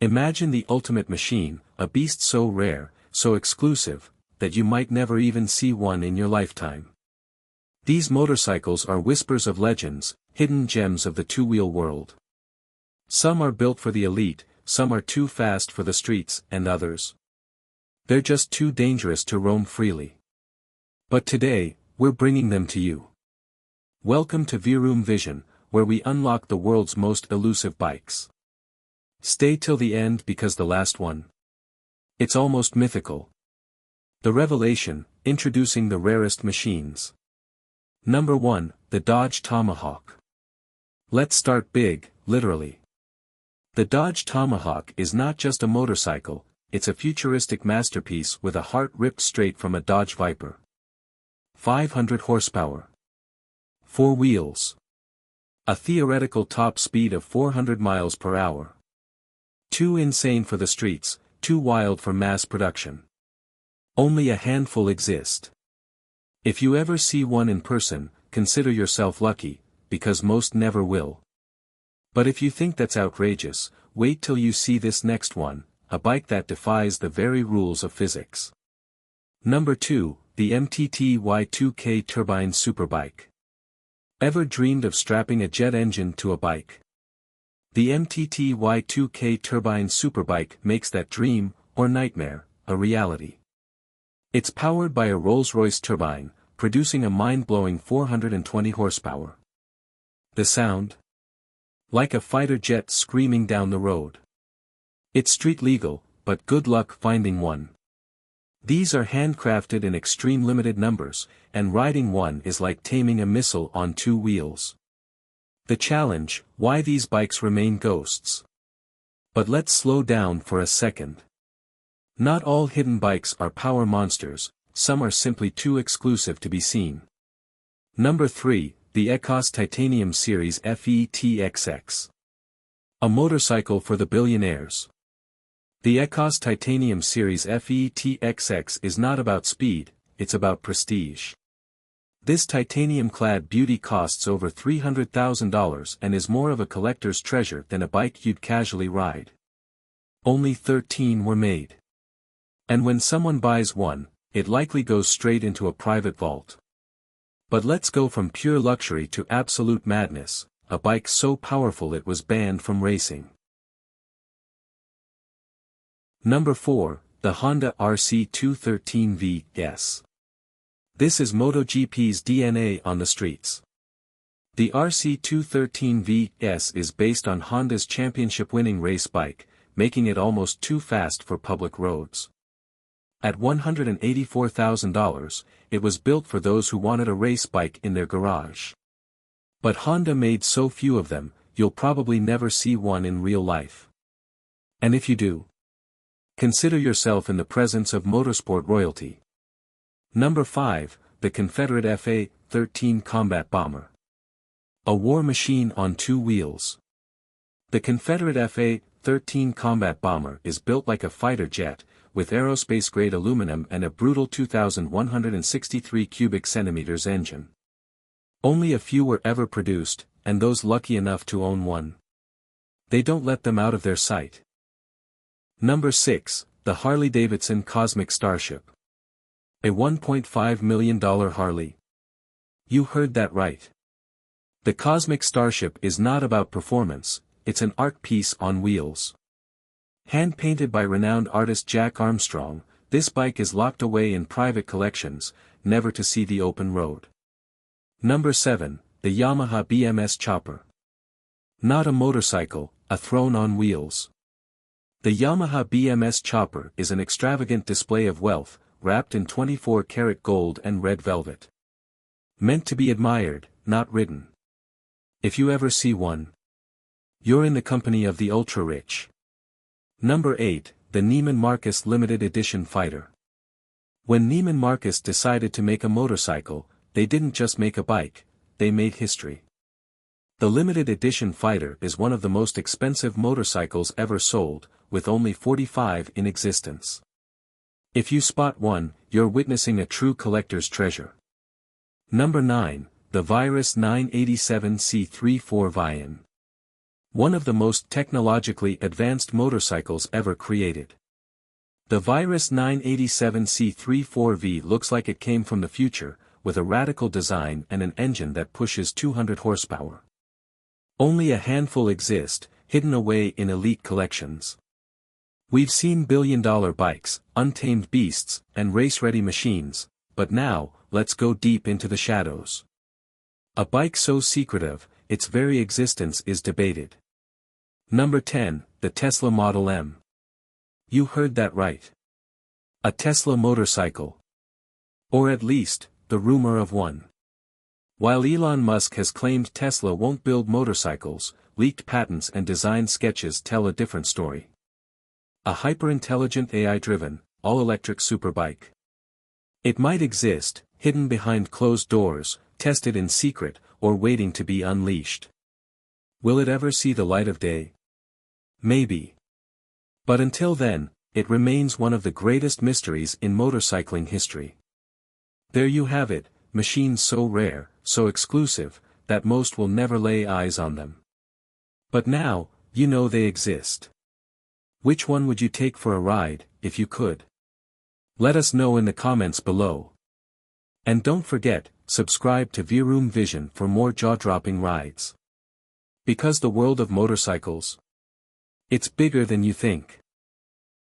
Imagine the ultimate machine, a beast so rare, so exclusive, that you might never even see one in your lifetime. These motorcycles are whispers of legends, hidden gems of the two-wheel world. Some are built for the elite, some are too fast for the streets, and others, they're just too dangerous to roam freely. But today, we're bringing them to you. Welcome to Vroom Vision, where we unlock the world's most elusive bikes. Stay till the end because the last one, it's almost mythical. The revelation, introducing the rarest machines. Number 1, the Dodge Tomahawk. Let's start big, literally. The Dodge Tomahawk is not just a motorcycle, it's a futuristic masterpiece with a heart ripped straight from a Dodge Viper. 500 horsepower. 4 wheels. A theoretical top speed of 400 miles per hour. Too insane for the streets, too wild for mass production. Only a handful exist. If you ever see one in person, consider yourself lucky, because most never will. But if you think that's outrageous, wait till you see this next one, a bike that defies the very rules of physics. Number 2, the MTT Y2K Turbine Superbike. Ever dreamed of strapping a jet engine to a bike? The MTT Y2K Turbine Superbike makes that dream, or nightmare, a reality. It's powered by a Rolls-Royce turbine, producing a mind-blowing 420 horsepower. The sound? Like a fighter jet screaming down the road. It's street legal, but good luck finding one. These are handcrafted in extreme limited numbers, and riding one is like taming a missile on 2 wheels. The challenge, why these bikes remain ghosts. But let's slow down for a second. Not all hidden bikes are power monsters, some are simply too exclusive to be seen. Number 3, the Ecos Titanium Series FETXX. A motorcycle for the billionaires. The Ecos Titanium Series FETXX is not about speed, it's about prestige. This titanium-clad beauty costs over $300,000 and is more of a collector's treasure than a bike you'd casually ride. Only 13 were made. And when someone buys one, it likely goes straight into a private vault. But let's go from pure luxury to absolute madness, a bike so powerful it was banned from racing. Number 4, the Honda RC213V/S. This is MotoGP's DNA on the streets. The RC213V/S is based on Honda's championship-winning race bike, making it almost too fast for public roads. At $184,000, it was built for those who wanted a race bike in their garage. But Honda made so few of them, you'll probably never see one in real life. And if you do, consider yourself in the presence of motorsport royalty. Number 5, the Confederate FA-13 Combat Bomber. A war machine on 2 wheels. The Confederate FA-13 Combat Bomber is built like a fighter jet, with aerospace-grade aluminum and a brutal 2,163 cubic centimeters engine. Only a few were ever produced, and those lucky enough to own one, they don't let them out of their sight. Number 6, the Harley-Davidson Cosmic Starship. A $1.5 million Harley. You heard that right. The Cosmic Starship is not about performance, it's an art piece on wheels. Hand-painted by renowned artist Jack Armstrong, this bike is locked away in private collections, never to see the open road. Number 7, the Yamaha BMS Chopper. Not a motorcycle, a throne on wheels. The Yamaha BMS Chopper is an extravagant display of wealth, wrapped in 24-karat gold and red velvet. Meant to be admired, not ridden. If you ever see one, you're in the company of the ultra-rich. Number 8, the Neiman Marcus Limited Edition Fighter. When Neiman Marcus decided to make a motorcycle, they didn't just make a bike, they made history. The limited edition Fighter is one of the most expensive motorcycles ever sold, with only 45 in existence. If you spot one, you're witnessing a true collector's treasure. Number 9, the Virus 987 C34 Vian. One of the most technologically advanced motorcycles ever created. The Virus 987 C34V looks like it came from the future, with a radical design and an engine that pushes 200 horsepower. Only a handful exist, hidden away in elite collections. We've seen billion-dollar bikes, untamed beasts, and race-ready machines, but now, let's go deep into the shadows. A bike so secretive, its very existence is debated. Number 10, the Tesla Model M. You heard that right. A Tesla motorcycle. Or at least, the rumor of one. While Elon Musk has claimed Tesla won't build motorcycles, leaked patents and design sketches tell a different story. A hyper-intelligent AI-driven, all-electric superbike. It might exist, hidden behind closed doors, tested in secret, or waiting to be unleashed. Will it ever see the light of day? Maybe. But until then, it remains one of the greatest mysteries in motorcycling history. There you have it, machines so rare, so exclusive, that most will never lay eyes on them. But now, you know they exist. Which one would you take for a ride, if you could? Let us know in the comments below. And don't forget, subscribe to Vroom Vision for more jaw-dropping rides. Because the world of motorcycles, it's bigger than you think.